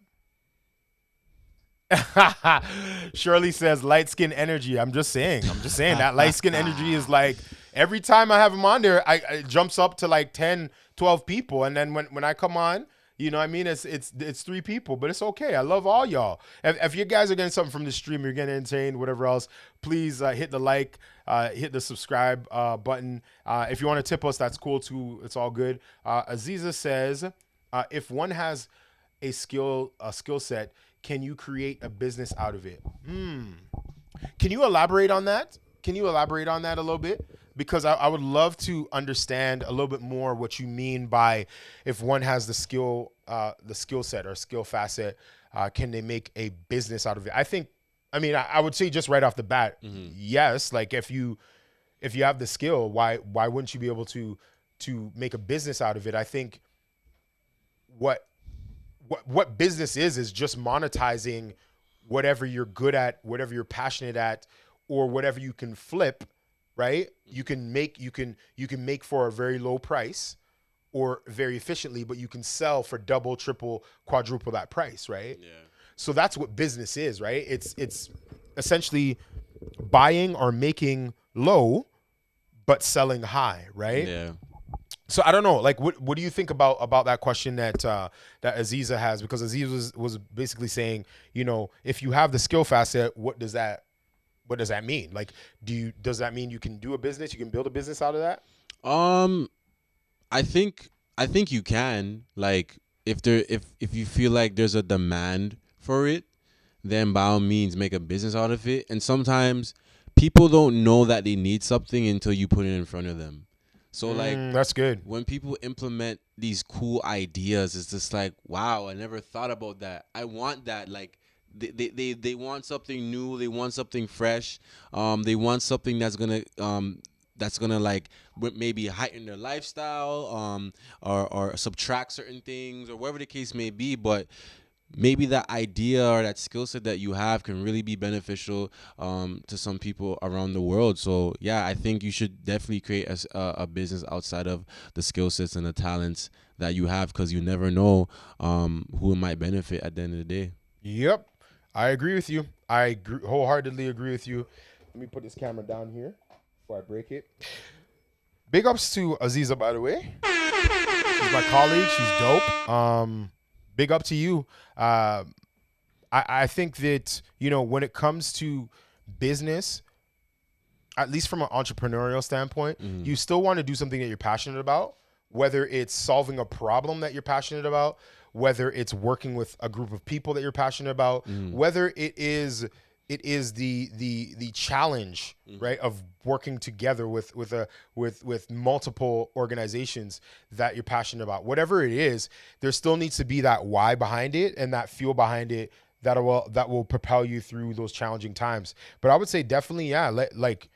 Shirley says light skin energy. I'm just saying that light skin energy is like every time I have him on there, it jumps up to like 10, 12 people. And then when I come on, you know what I mean? It's 3 people, but it's okay. I love all y'all. If you guys are getting something from the stream, you're getting entertained, whatever else, please hit the like, hit the subscribe button. If you want to tip us, that's cool too. It's all good. Aziza says, if one has a skill set, can you create a business out of it? Can you elaborate on that? Can you elaborate on that a little bit? Because I would love to understand a little bit more what you mean by if one has the skill set or skill facet, can they make a business out of it? I would say just right off the bat, yes. Like if you have the skill, why wouldn't you be able to make a business out of it? I think what business is just monetizing whatever you're good at, whatever you're passionate at, or whatever you can flip, right? You can make for a very low price or very efficiently, but you can sell for double, triple, quadruple that price, right? Yeah. So that's what business is, right? It's essentially buying or making low, but selling high, right? Yeah. So I don't know, like, what do you think about that question that Aziza has? Because Aziza was basically saying, you know, if you have the skill facet, what does that mean? Like, does that mean you can do a business? You can build a business out of that? I think you can. Like, if you feel like there's a demand for it, then by all means make a business out of it. And sometimes people don't know that they need something until you put it in front of them. So like that's good. When people implement these cool ideas, it's just like, wow, I never thought about that. I want that. Like they want something new, they want something fresh. They want something that's gonna like maybe heighten their lifestyle, or subtract certain things, or whatever the case may be. But maybe that idea or that skill set that you have can really be beneficial to some people around the world. So yeah, I think you should definitely create a business outside of the skill sets and the talents that you have, because you never know who might benefit at the end of the day. Yep, I agree with you. I wholeheartedly agree with you. Let me put this camera down here before I break it. Big ups to Aziza, by the way. She's my colleague. She's dope. Big up to you. I think that, you know, when it comes to business, at least from an entrepreneurial standpoint, you still want to do something that you're passionate about, whether it's solving a problem that you're passionate about, whether it's working with a group of people that you're passionate about, whether it is the challenge, right, of working together with multiple organizations that you're passionate about. Whatever it is, there still needs to be that why behind it and that fuel behind it that will propel you through those challenging times. But I would say definitely, yeah, like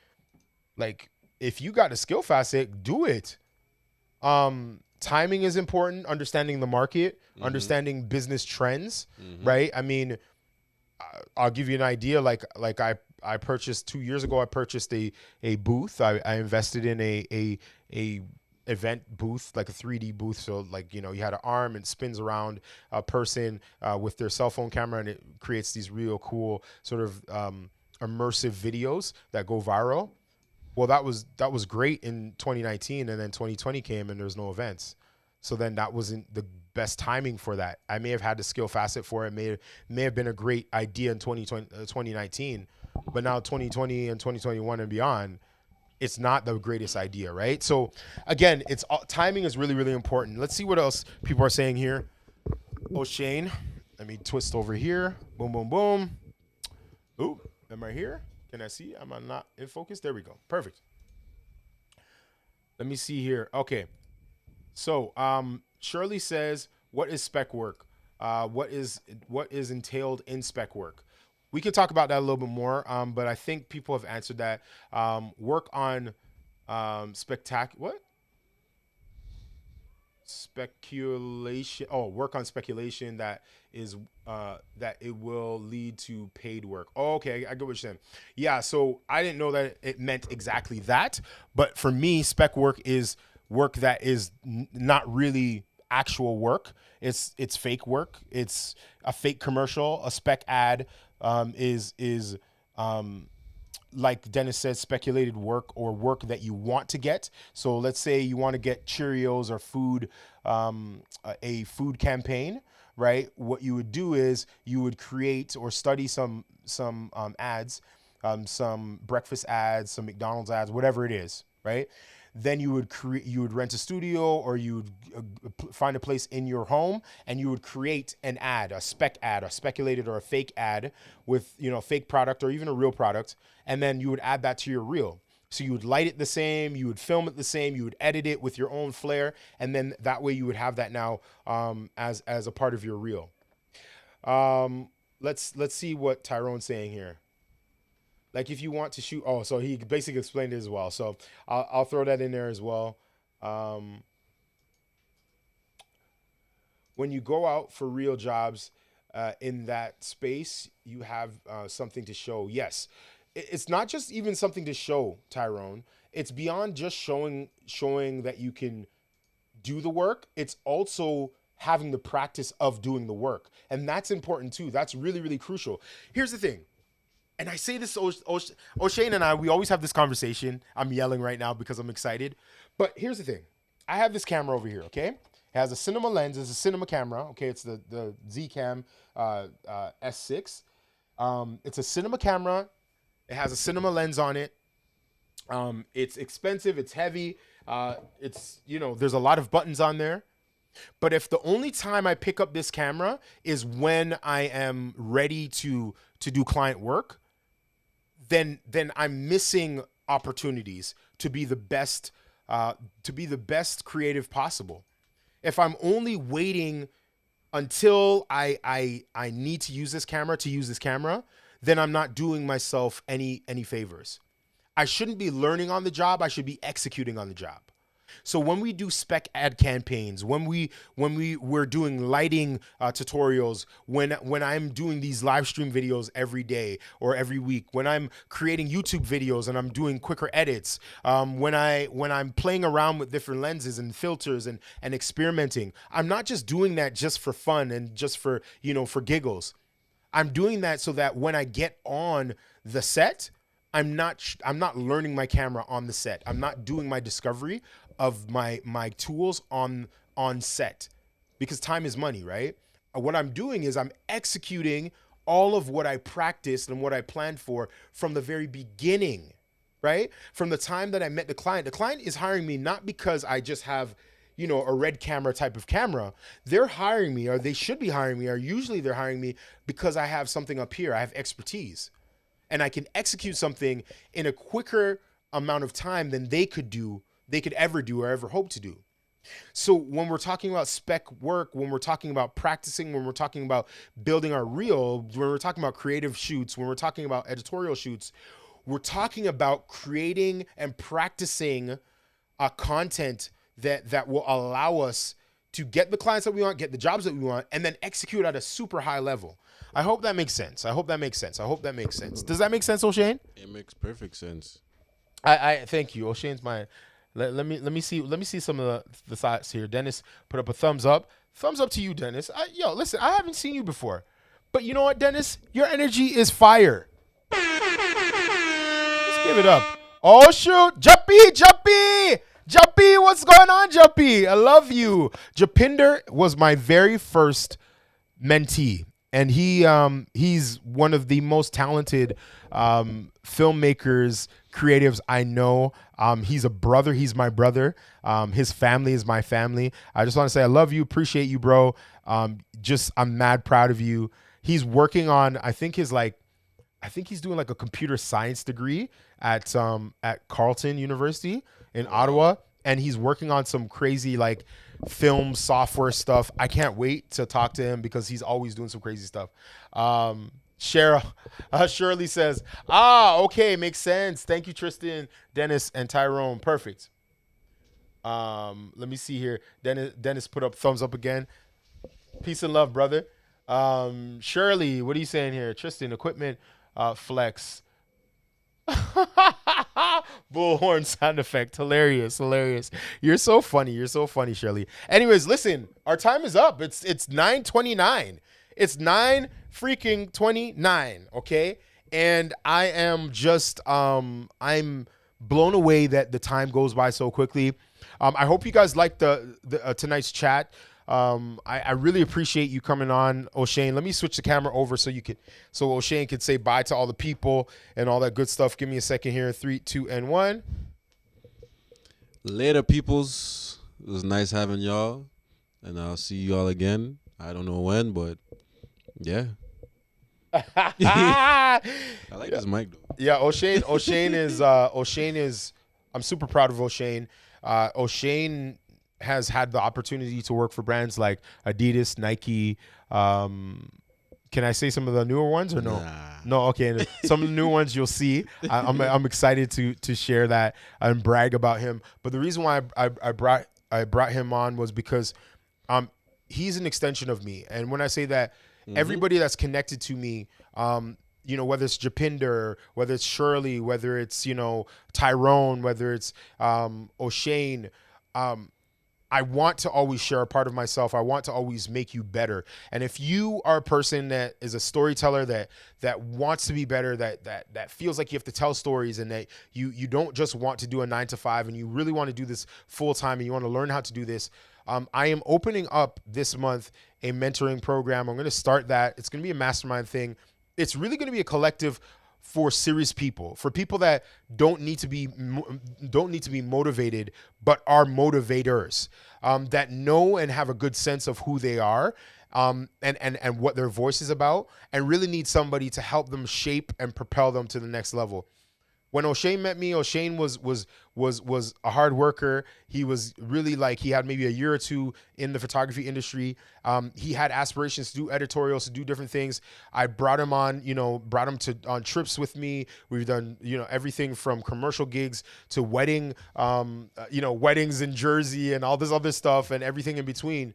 if you got a skill facet, do it. Timing is important, understanding the market, understanding business trends, right? I mean, I'll give you an idea. Like I purchased 2 years ago. I purchased a booth. I invested in a event booth, like a 3D booth. So like, you know, you had an arm and spins around a person with their cell phone camera, and it creates these real cool sort of immersive videos that go viral. Well, that was great in 2019, and then 2020 came and there's no events. So then that wasn't the best timing for that. I may have had the skill facet for it. May have been a great idea in 2019, but now 2020 and 2021 and beyond, it's not the greatest idea, right? So again, timing is really, really important. Let's see what else people are saying here. O'Shane. Let me twist over here. Boom, boom, boom. Ooh, am I here? Can I see? Am I not in focus? There we go. Perfect. Let me see here. Okay. So, Shirley says, "What is spec work? What is entailed in spec work?" We can talk about that a little bit more, but I think people have answered that. Work on speculation. Oh, work on speculation that is that it will lead to paid work. Oh, okay, I get what you're saying. Yeah, so I didn't know that it meant exactly that, but for me, spec work is work that is not really actual work. It's fake work. It's a fake commercial. A spec ad is like Dennis said, speculated work or work that you want to get. So let's say you want to get Cheerios or food, a food campaign, right? What you would do is you would create or study some ads, some breakfast ads, some McDonald's ads, whatever it is, right? Then you would rent a studio, or you would find a place in your home, and you would create an ad, a spec ad, a speculated or a fake ad with, fake product or even a real product. And then you would add that to your reel. So you would light it the same, you would film it the same, you would edit it with your own flair. And then that way you would have that now as a part of your reel. Let's see what Tyrone's saying here. Like if you want to shoot, so he basically explained it as well. So I'll throw that in there as well. When you go out for real jobs in that space, you have something to show. Yes, it's not just even something to show, Tyrone. It's beyond just showing that you can do the work. It's also having the practice of doing the work. And that's important too. That's really, really crucial. Here's the thing. And I say this, O'Shane and I, we always have this conversation. I'm yelling right now because I'm excited. But here's the thing. I have this camera over here, okay? It has a cinema lens. It's a cinema camera, okay? It's the Z-Cam S6. It's a cinema camera. It has a cinema lens on it. It's expensive. It's heavy. There's a lot of buttons on there. But if the only time I pick up this camera is when I am ready to do client work, then I'm missing opportunities to be the best creative possible. If I'm only waiting until I need to use this camera, then I'm not doing myself any favors. I shouldn't be learning on the job. I should be executing on the job. So when we do spec ad campaigns, when we're doing lighting tutorials, when I'm doing these live stream videos every day or every week, when I'm creating YouTube videos and I'm doing quicker edits, when I'm playing around with different lenses and filters and experimenting, I'm not just doing that just for fun and just for giggles. I'm doing that so that when I get on the set, I'm not learning my camera on the set. I'm not doing my discovery of my tools on set, because time is money, right? What I'm doing is I'm executing all of what I practiced and what I planned for from the very beginning, right? From the time that I met the client. The client is hiring me not because I just have, a red camera type of camera. They're hiring me, or they should be hiring me, or usually they're hiring me because I have something up here. I have expertise. And I can execute something in a quicker amount of time than they could ever do or ever hope to do. So when we're talking about spec work, when we're talking about practicing, when we're talking about building our reel, when we're talking about creative shoots, when we're talking about editorial shoots, we're talking about creating and practicing a content that will allow us to get the clients that we want, get the jobs that we want, and then execute at a super high level. I hope that makes sense. Does that make sense, O'Shane? It makes perfect sense. I thank you. O'Shane's my. Let me see some of the thoughts here. Dennis put up a thumbs up. Thumbs up to you, Dennis. Listen, I haven't seen you before, but you know what, Dennis? Your energy is fire. Let's give it up. Oh shoot, Juppy, what's going on, Juppy? I love you. Japinder was my very first mentee and he's one of the most talented filmmakers, creatives I know. He's a brother. He's my brother. His family is my family. I just want to say I love you, appreciate you, bro. I'm mad proud of you. He's working on, I think he's doing like a computer science degree at Carleton University in Ottawa, and he's working on some crazy like film software stuff. I can't wait to talk to him because he's always doing some crazy stuff. Shirley says, okay, makes sense. Thank you, Tristan, Dennis, and Tyrone. Perfect. Let me see here. Dennis put up thumbs up again. Peace and love, brother. Shirley, what are you saying here? Tristan, equipment, flex. Bullhorn sound effect. Hilarious. You're so funny, Shirley. Anyways, listen, our time is up. It's 9:29. It's 9 freaking 29. Okay. And I am just, I'm blown away that the time goes by so quickly. I hope you guys liked the tonight's chat. I really appreciate you coming on, O'Shane. Let me switch the camera over so O'Shane can say bye to all the people and all that good stuff. Give me a second here. 3, 2, and 1. Later, peoples. It was nice having y'all, and I'll see y'all again. I don't know when, but yeah. I like this mic though. Yeah, O'Shane is. I'm super proud of O'Shane. O'Shane has had the opportunity to work for brands like Adidas, Nike. Can I say some of the newer ones or no? Nah. No, okay. Some of the new ones you'll see. I'm excited to share that and brag about him. But the reason why I brought him on was because he's an extension of me. And when I say that, everybody that's connected to me, whether it's Japinder, whether it's Shirley, whether it's, Tyrone, whether it's O'Shane, I want to always share a part of myself. I want to always make you better. And if you are a person that is a storyteller that wants to be better, that feels like you have to tell stories, and that you don't just want to do a 9 to 5, and you really want to do this full time, and you want to learn how to do this, I am opening up this month a mentoring program. I'm going to start that. It's going to be a mastermind thing. It's really going to be a collective for serious people, for people that don't need to be motivated, but are motivators, that know and have a good sense of who they are, and what their voice is about, and really need somebody to help them shape and propel them to the next level. When O'Shane met me, O'Shane was a hard worker. He was really he had maybe a year or two in the photography industry. He had aspirations to do editorials, to do different things. I brought him on, on trips with me. We've done, everything from commercial gigs to weddings in Jersey and all this other stuff and everything in between.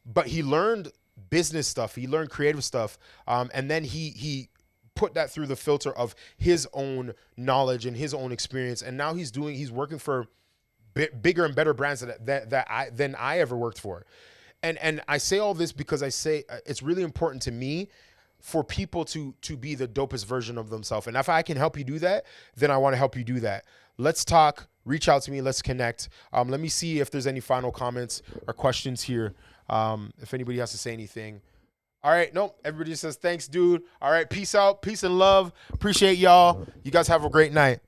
But he learned business stuff. He learned creative stuff. And then he put that through the filter of his own knowledge and his own experience. And now he's working for bigger and better brands than I ever worked for. And I say all this because I say it's really important to me for people to be the dopest version of themselves. And if I can help you do that, then I want to help you do that. Let's talk, reach out to me. Let's connect. Let me see if there's any final comments or questions here. If anybody has to say anything. All right. Nope. Everybody says, thanks, dude. All right. Peace out. Peace and love. Appreciate y'all. You guys have a great night.